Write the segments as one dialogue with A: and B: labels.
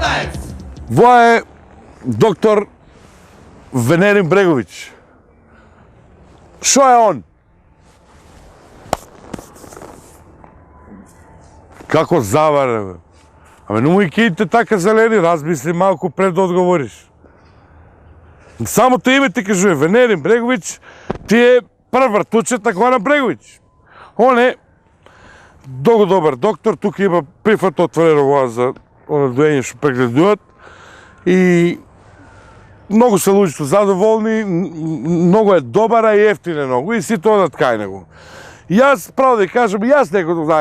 A: К15!
B: Во е доктор Венерин Бреговиќ. Шо е он? Како заваре, бе? Абе, не му и киите така зелени, размисли малку пред да одговориш. Самото име ти кажува, Венерин Бреговиќ, ти е прв вртучет на Горан Бреговиќ. Он е долго добар доктор, тука има прифат отворено воа за доење што прегледуваат и многу се луѓето задоволни, многу е добар, а и ефтин е многу и сите одат кај него. Јас, право да кажам, јас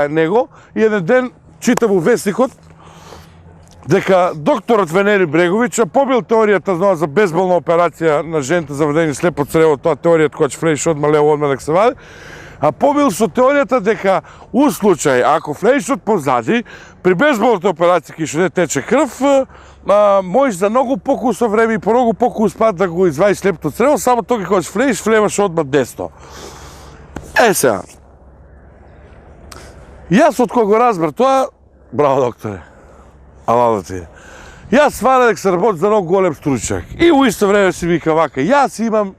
B: него и еден ден читам у вестникот дека докторот Венерин Бреговиќ побил теоријата за безболна операција на жените за вредење слепо црево, тоа теоријата која ќе влезеш одма лево, одма нека се вади, а побил со теоријата дека у случај, ако влезеш позади, при безболната операција кај што не тече крв, можеш за многу покусно време и по многу покус да го извадиш слепото црево, само тока кога ќе влезеш, влемаш одма десно. Е сега, јас од кога го разбер тоа, браво докторе, ала да ти е. Јас свара дека се работи за многу голем стручак. И у исто време си вика вака, јас имам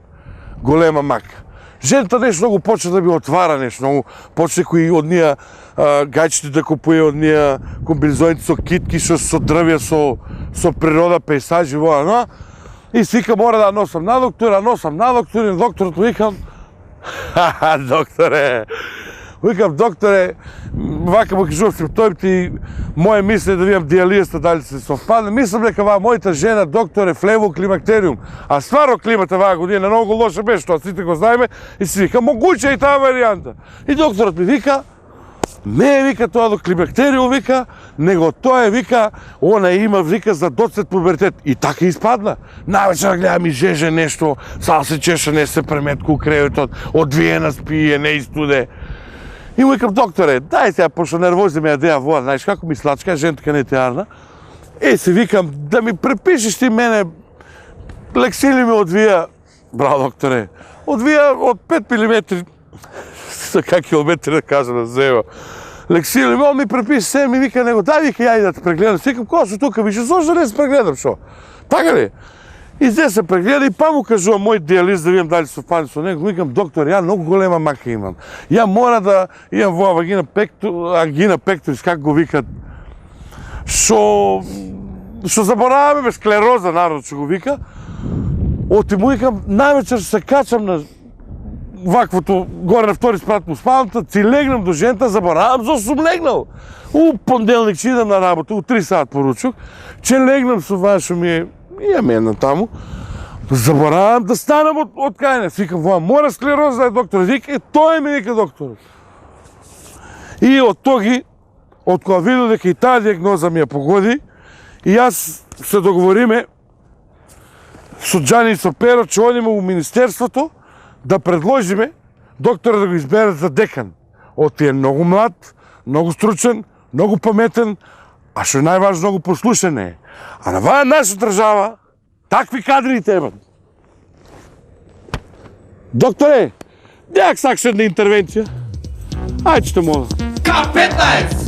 B: голема мака. Жената нешто многу почне да ми отвара нешто многу, почне кои од нија гајчите да купуе од нија комбинезоните со китки, со дрвја, со природа, пейсажи, воа, и си вика мора да носам на доктор, и докторот викам, докторе, докторе, вака му кажувам симптомите и моје мисле да видам диализата дали се совпадне. Мислам дека мојата жена доктор е влево климактериум, а стварно климата ваа година многу лоша беше, тоа сите го знаеме и си вика, могуче и таа варијанта. И докторот ми вика, не е вика тоа до климактериум, вика, него тоа е вика, она има вика за доцет пубертет. И така испадна. Навечер гледам и жеже нешто, сам се чеше, не се преметку у креветот, одвиена спие, не истуде. И му викам, докторе, дај сега, пошто нервози ме јадеа воа, знаеш како ми слачка, жентка не теарна. Си викам, да ми препишеш ти мене, лексили ми одвија, браво докторе, одвија од 5 мм, как километри да кажа на зема. Лексили ми, он ми препише се, ми вика него, дај вика ја и да те прегледам. Си викам, која су тука, више, зошто да не се прегледам, шо? Така ли? И зде се прегледа и па му кажувам мој диализ да видам дали совпадне со него. Викам, доктор, ја многу голема мака имам. Ја мора да имам во агина пекторис, как го викат. Шо забораваме бе, склероза народ што го вика. Оти му викам, највечер се качам на ваквото, горе на втори спрат му спалната, си легнам до жента, заборавам зашто сум легнал. У понеделник ќе идам на работа, у 3 сат поручок, че легнам со вашо ми е, имам една таму, заборавам да станам од кајне. Викам, воа, мора склероза да е доктор. Вика, тој ми вика докторот. И од тоги, од кога видов дека и таа диагноза ми ја погоди, и јас се договориме со Џани и со Перо, че одиме у Министерството да предложиме доктора да го изберат за декан. Оти е многу млад, многу стручен, многу паметен, а што е најважно, многу послушен е. А на ваа наша држава, такви кадри и тебат. Докторе, дјак сакаш една интервенција? Ајде што мола.
A: К15!